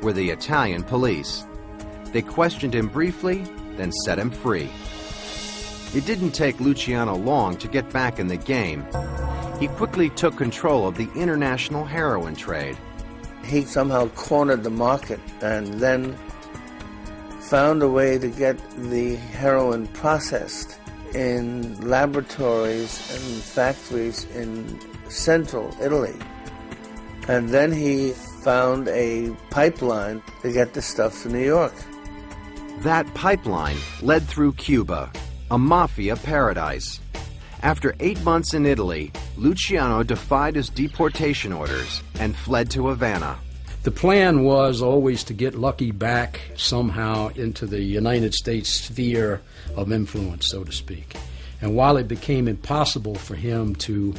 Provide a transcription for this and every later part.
were the Italian police. They questioned him briefly, then set him free. It didn't take Luciano long to get back in the game. He quickly took control of the international heroin trade. He somehow cornered the market and then found a way to get the heroin processed in laboratories and factories in central Italy. And then he found a pipeline to get the stuff to New York. That pipeline led through Cuba, a mafia paradise. After 8 months in Italy, Luciano defied his deportation orders and fled to Havana. The plan was always to get Lucky back somehow into the United States sphere of influence, so to speak. And while it became impossible for him to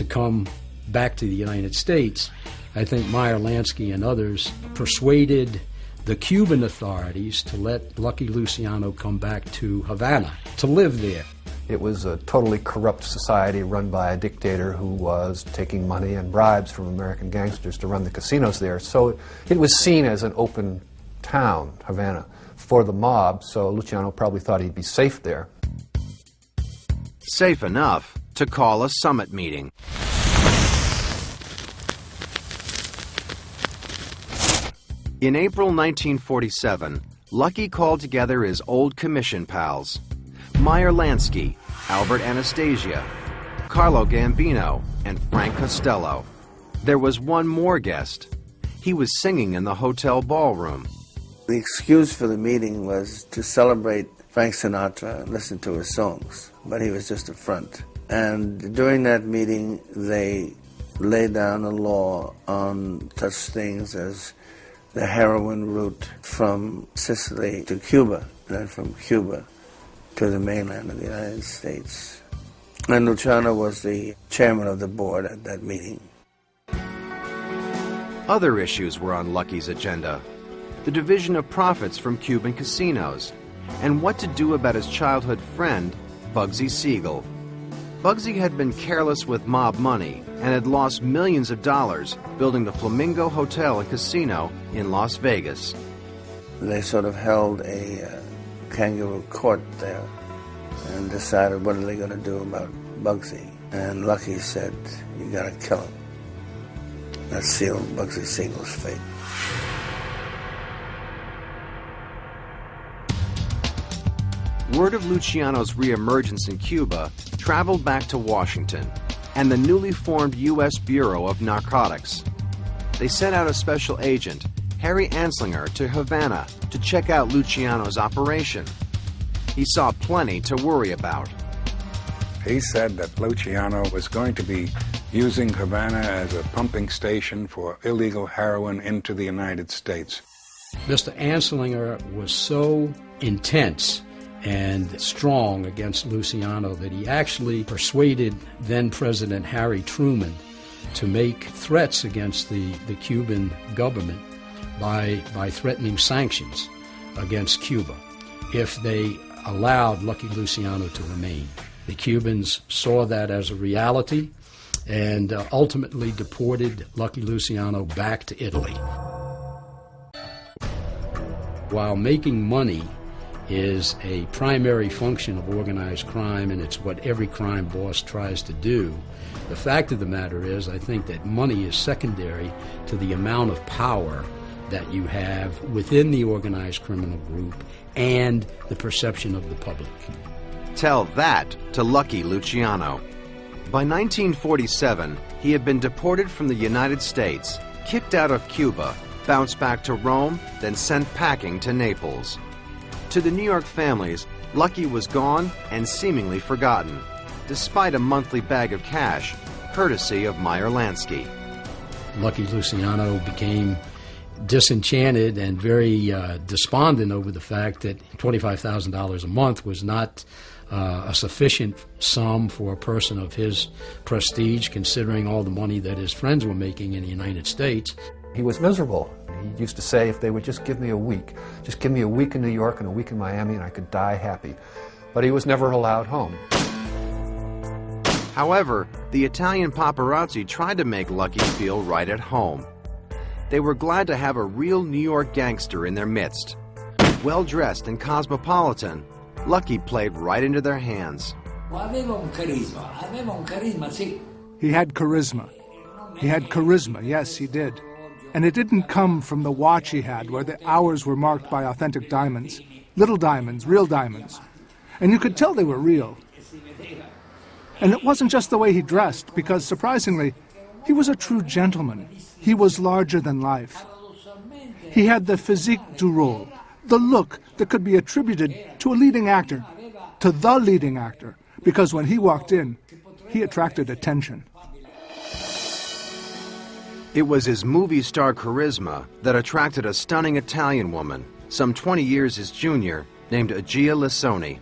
come back to the United States, I think Meyer Lansky and others persuaded the Cuban authorities to let Lucky Luciano come back to Havana, to live there. It was a totally corrupt society run by a dictator who was taking money and bribes from American gangsters to run the casinos there. So it was seen as an open town, Havana, for the mob, so Luciano probably thought he'd be safe there. Safe enough to call a summit meeting. In April 1947, Lucky called together his old commission pals, Meyer Lansky, Albert Anastasia, Carlo Gambino, and Frank Costello. There was one more guest. He was singing in the hotel ballroom. The excuse for the meeting was to celebrate Frank Sinatra and listen to his songs, but he was just a front. And during that meeting, they laid down a law on such things as the heroin route from Sicily to Cuba, and then from Cuba to the mainland of the United States. And Luciano was the chairman of the board at that meeting. Other issues were on Lucky's agenda: the division of profits from Cuban casinos, and what to do about his childhood friend, Bugsy Siegel. Bugsy had been careless with mob money and had lost millions of dollars building the Flamingo Hotel and Casino in Las Vegas. They sort of held a kangaroo court there and decided what are they going to do about Bugsy. And Lucky said, you got to kill him. That sealed Bugsy Siegel's fate. Word of Luciano's reemergence in Cuba traveled back to Washington and the newly formed U.S. Bureau of Narcotics. They sent out a special agent, Harry Anslinger, to Havana to check out Luciano's operation. He saw plenty to worry about. He said that Luciano was going to be using Havana as a pumping station for illegal heroin into the United States. Mr. Anslinger was so intense and strong against Luciano that he actually persuaded then-President Harry Truman to make threats against the Cuban government by threatening sanctions against Cuba if they allowed Lucky Luciano to remain. The Cubans saw that as a reality and ultimately deported Lucky Luciano back to Italy. While making money is a primary function of organized crime, and it's what every crime boss tries to do, the fact of the matter is, I think that money is secondary to the amount of power that you have within the organized criminal group and the perception of the public. Tell that to Lucky Luciano. By 1947, he had been deported from the United States, kicked out of Cuba, bounced back to Rome, then sent packing to Naples. To the New York families, Lucky was gone and seemingly forgotten, despite a monthly bag of cash, courtesy of Meyer Lansky. Lucky Luciano became disenchanted and very despondent over the fact that $25,000 a month was not a sufficient sum for a person of his prestige, considering all the money that his friends were making in the United States. He was miserable. He used to say, if they would just give me a week in New York and a week in Miami, and I could die happy. But he was never allowed home. However, the Italian paparazzi tried to make Lucky feel right at home. They were glad to have a real New York gangster in their midst. Well-dressed and cosmopolitan, Lucky played right into their hands. He had charisma. He had charisma, yes, he did. And it didn't come from the watch he had, where the hours were marked by authentic diamonds. Little diamonds, real diamonds. And you could tell they were real. And it wasn't just the way he dressed, because, surprisingly, he was a true gentleman. He was larger than life. He had the physique du rôle, the look that could be attributed to a leading actor, to the leading actor, because when he walked in, he attracted attention. It was his movie star charisma that attracted a stunning Italian woman, some 20 years his junior, named Agia Lissoni.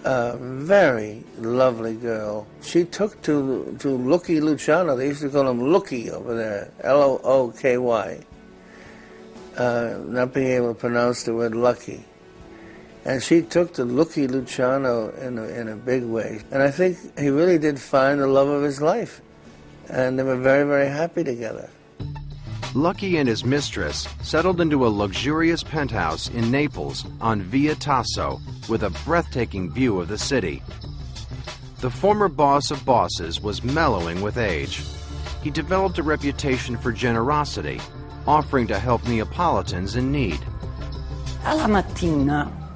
A very lovely girl. She took to Lucky Luciano. They used to call him Looky over there, L-O-O-K-Y. Not being able to pronounce the word lucky. And she took to Lucky Luciano in a big way. And I think he really did find the love of his life. And they were very, very happy together. Lucky and his mistress settled into a luxurious penthouse in Naples on Via Tasso with a breathtaking view of the city. The former boss of bosses was mellowing with age. He developed a reputation for generosity, offering to help Neapolitans in need.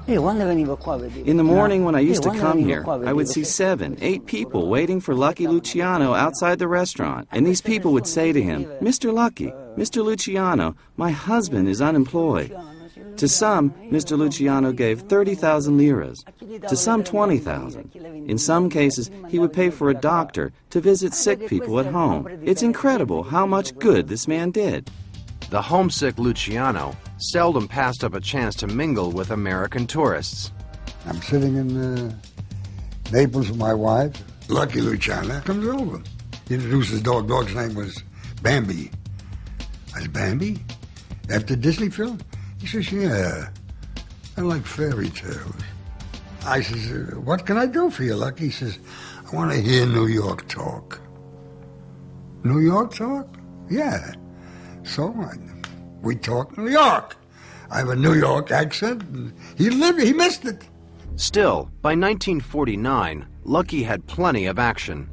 In the morning when I used to come here, I would see 7, 8 people waiting for Lucky Luciano outside the restaurant. And these people would say to him, "Mr. Lucky, Mr. Luciano, my husband is unemployed." To some, Mr. Luciano gave 30,000 liras, to some 20,000. In some cases, he would pay for a doctor to visit sick people at home. It's incredible how much good this man did. The homesick Luciano seldom passed up a chance to mingle with American tourists. I'm sitting in Naples with my wife. Lucky Luciano comes over. He introduced his dog. Dog's name was Bambi. I said, "Bambi? After Disney film?" He says, "Yeah, I like fairy tales." I says, "What can I do for you, Lucky?" He says, "I want to hear New York talk." New York talk? Yeah. So we talk New York. I have a New York accent, and he missed it. Still, by 1949, Lucky had plenty of action.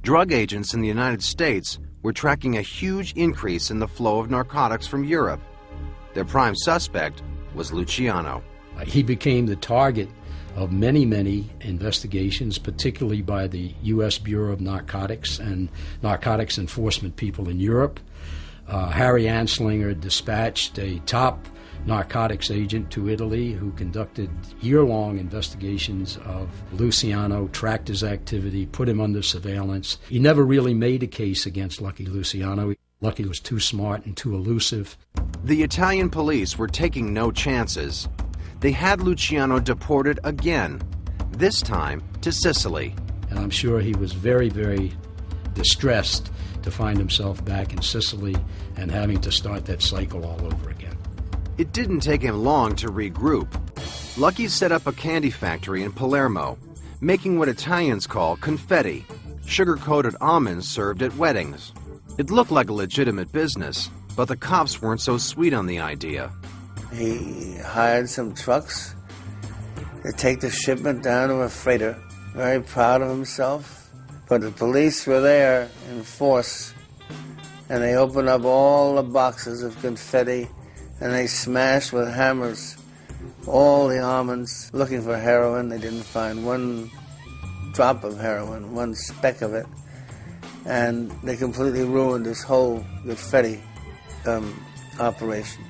Drug agents in the United States were tracking a huge increase in the flow of narcotics from Europe. Their prime suspect was Luciano. He became the target of many, many investigations, particularly by the U.S. Bureau of Narcotics and narcotics enforcement people in Europe. Harry Anslinger dispatched a top narcotics agent to Italy who conducted year-long investigations of Luciano, tracked his activity, put him under surveillance. He never really made a case against Lucky Luciano. Lucky was too smart and too elusive. The Italian police were taking no chances. They had Luciano deported again, this time to Sicily. And I'm sure he was very, very distressed to find himself back in Sicily and having to start that cycle all over again. It didn't take him long to regroup. Lucky set up a candy factory in Palermo, making what Italians call confetti, sugar-coated almonds served at weddings. It looked like a legitimate business, but the cops weren't so sweet on the idea. He hired some trucks to take the shipment down to a freighter, very proud of himself. But the police were there in force, and they opened up all the boxes of confetti, and they smashed with hammers all the almonds, looking for heroin. They didn't find one drop of heroin, one speck of it, and they completely ruined this whole confetti operation.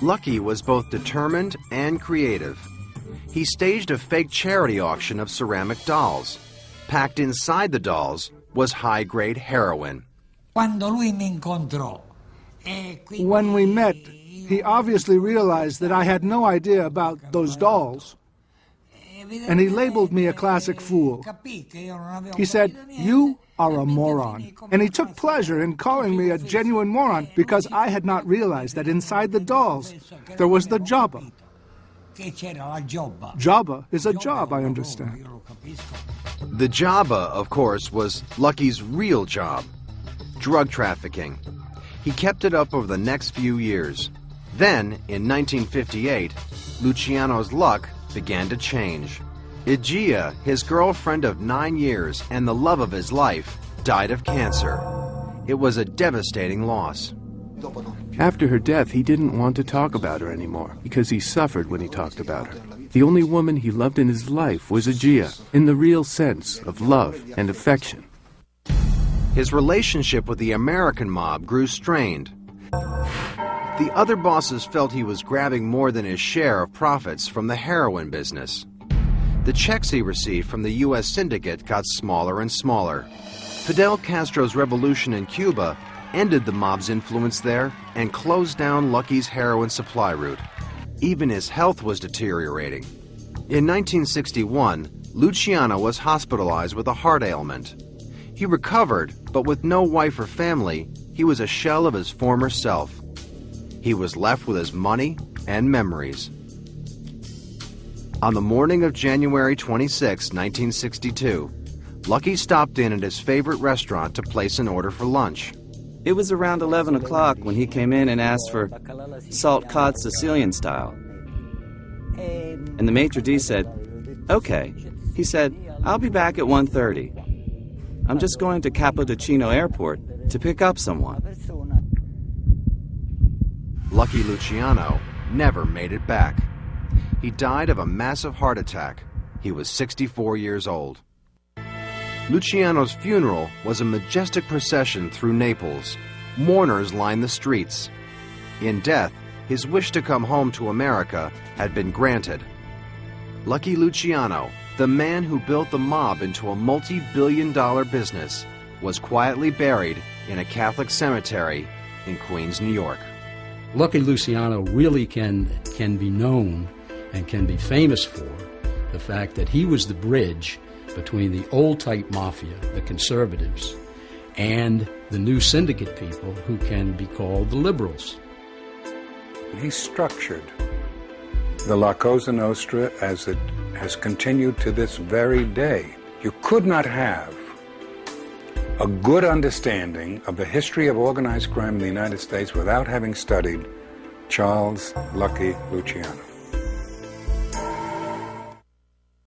Lucky was both determined and creative. He staged a fake charity auction of ceramic dolls. Packed inside the dolls was high-grade heroin. When we met, he obviously realized that I had no idea about those dolls, and he labeled me a classic fool. He said, "You are a moron," and he took pleasure in calling me a genuine moron because I had not realized that inside the dolls there was the jobba. Jobba is a job, I understand. The jobba, of course, was Lucky's real job, drug trafficking. He kept it up over the next few years. Then, in 1958, Luciano's luck began to change. Igia, his girlfriend of 9 years and the love of his life, died of cancer. It was a devastating loss. After her death, he didn't want to talk about her anymore because he suffered when he talked about her. The only woman he loved in his life was Igia, in the real sense of love and affection. His relationship with the American mob grew strained. The other bosses felt he was grabbing more than his share of profits from the heroin business. The checks he received from the U.S. syndicate got smaller and smaller. Fidel Castro's revolution in Cuba ended the mob's influence there and closed down Lucky's heroin supply route. Even his health was deteriorating. In 1961, Luciano was hospitalized with a heart ailment. He recovered, but with no wife or family, he was a shell of his former self. He was left with his money and memories. On the morning of January 26, 1962, Lucky stopped in at his favorite restaurant to place an order for lunch. It was around 11 o'clock when he came in and asked for salt cod Sicilian style. And the maitre d' said, "Okay." He said, "I'll be back at 1:30. I'm just going to Capodichino Airport to pick up someone." Lucky Luciano never made it back. He died of a massive heart attack. He was 64 years old. Luciano's funeral was a majestic procession through Naples. Mourners lined the streets. In death, his wish to come home to America had been granted. Lucky Luciano, the man who built the mob into a multi-billion-dollar business, was quietly buried in a Catholic cemetery in Queens, New York. Lucky Luciano really can be known and can be famous for the fact that he was the bridge between the old-type mafia, the conservatives, and the new syndicate people who can be called the liberals. He structured the La Cosa Nostra as it has continued to this very day. You could not have a good understanding of the history of organized crime in the United States without having studied Charles Lucky Luciano.